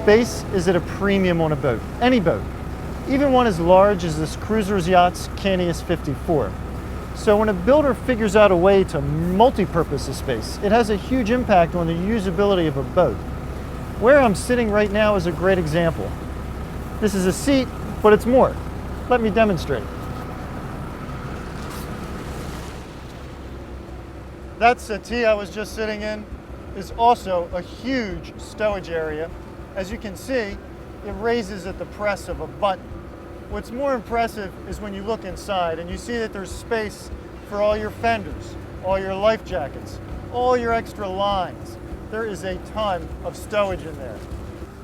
Space is at a premium on a boat, any boat, even one as large as this Cruisers-Yachts Cantius 54. So when a builder figures out a way to multi-purpose a space, it has a huge impact on the usability of a boat. Where I'm sitting right now is a great example. This is a seat, but it's more. Let me demonstrate. That settee I was just sitting in is also a huge stowage area. As you can see, it raises at the press of a button. What's more impressive is when you look inside and you see that there's space for all your fenders, all your life jackets, all your extra lines. There is a ton of stowage in there.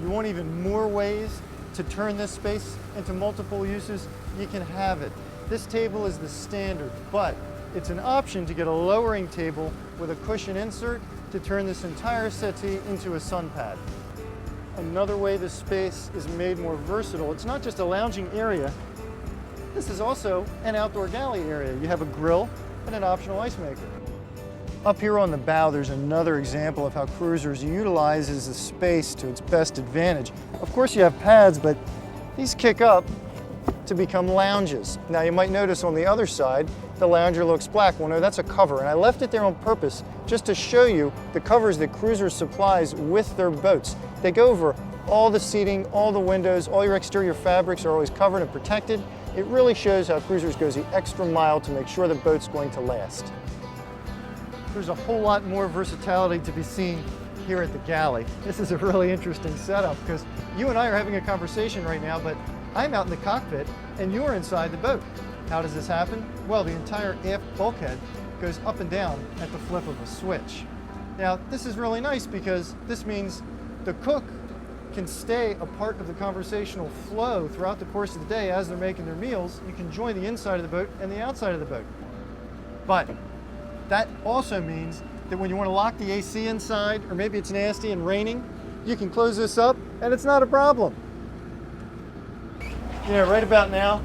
You want even more ways to turn this space into multiple uses? You can have it. This table is the standard, but it's an option to get a lowering table with a cushion insert to turn this entire settee into a sun pad. Another way the space is made more versatile, it's not just a lounging area, this is also an outdoor galley area. You have a grill and an optional ice maker. Up here on the bow, there's another example of how Cruisers utilizes the space to its best advantage. Of course you have pads, but these kick up to become lounges. Now you might notice on the other side, the lounger looks black. Well, no, that's a cover, and I left it there on purpose just to show you the covers that Cruisers supplies with their boats. They go over all the seating, all the windows, all your exterior fabrics are always covered and protected. It really shows how Cruisers goes the extra mile to make sure the boat's going to last. There's a whole lot more versatility to be seen here at the galley. This is a really interesting setup because you and I are having a conversation right now, but I'm out in the cockpit and you're inside the boat. How does this happen? Well, the entire aft bulkhead goes up and down at the flip of a switch. Now, this is really nice because this means the cook can stay a part of the conversational flow throughout the course of the day as they're making their meals. You can join the inside of the boat and the outside of the boat. But that also means that when you want to lock the AC inside, or maybe it's nasty and raining, you can close this up and it's not a problem. Yeah, right about now,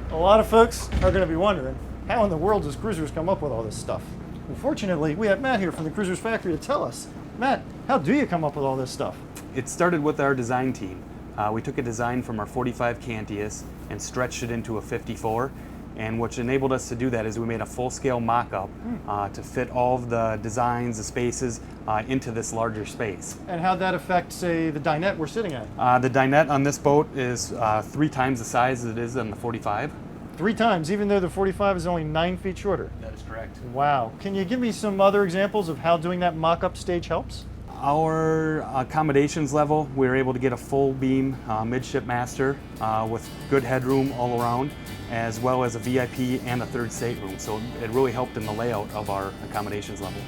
a lot of folks are going to be wondering, how in the world does Cruisers come up with all this stuff? Well, fortunately, we have Matt here from the Cruisers factory to tell us. Matt, how do you come up with all this stuff? It started with our design team. We took a design from our 45 Cantius and stretched it into a 54. And what enabled us to do that is we made a full-scale mock-up to fit all of the designs, the spaces, into this larger space. And how'd that affect, say, the dinette we're sitting at? The dinette on this boat is 3 times the size as it is on the 45. 3 times, even though the 45 is only 9 feet shorter. That is correct. Wow. Can you give me some other examples of how doing that mock-up stage helps? Our accommodations level, we were able to get a full beam midship master with good headroom all around, as well as a VIP and a 3rd stateroom. So it really helped in the layout of our accommodations level.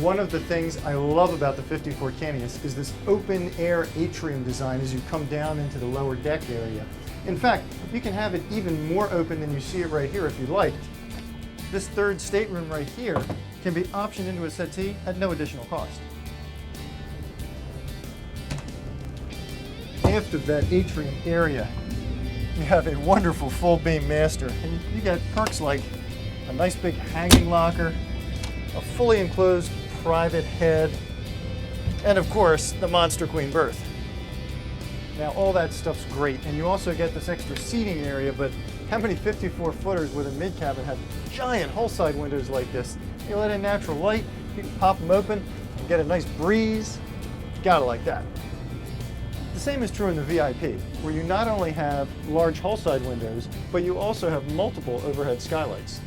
One of the things I love about the 54 Cantius is this open air atrium design as you come down into the lower deck area. In fact, you can have it even more open than you see it right here if you liked. This 3rd stateroom right here can be optioned into a settee at no additional cost. After that atrium area, you have a wonderful full beam master, and you get perks like a nice big hanging locker, a fully enclosed private head, and of course the Monster Queen berth. Now all that stuff's great, and you also get this extra seating area, but how many 54 footers with a mid cabin have giant hull side windows like this? You let in natural light, you can pop them open and get a nice breeze. Gotta like that. The same is true in the VIP, where you not only have large hull side windows, but you also have multiple overhead skylights.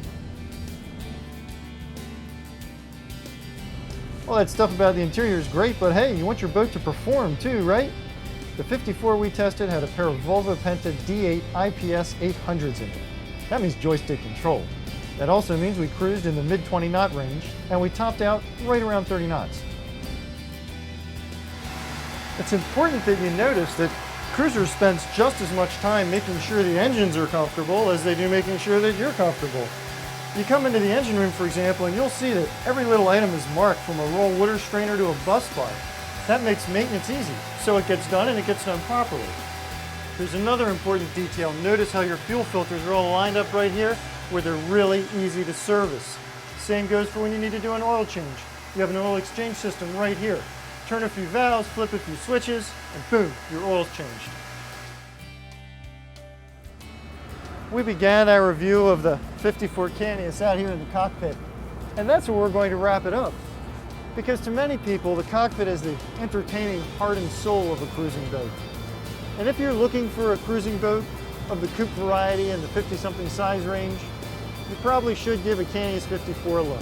All that stuff about the interior is great, but hey, you want your boat to perform too, right? The 54 we tested had a pair of Volvo Penta D8 IPS 800s in it. That means joystick control. That also means we cruised in the mid-20 knot range, and we topped out right around 30 knots. It's important that you notice that Cruisers spends just as much time making sure the engines are comfortable as they do making sure that you're comfortable. You come into the engine room, for example, and you'll see that every little item is marked from a roll water strainer to a bus bar. That makes maintenance easy, so it gets done and it gets done properly. There's another important detail. Notice how your fuel filters are all lined up right here, where they're really easy to service. Same goes for when you need to do an oil change. You have an oil exchange system right here. turn a few valves, flip a few switches, and boom, your oil's changed. We began our review of the 54 Cantius out here in the cockpit, and that's where we're going to wrap it up. Because to many people, the cockpit is the entertaining heart and soul of a cruising boat. And if you're looking for a cruising boat of the coupe variety and the 50-something size range, you probably should give a Cantius 54 a look.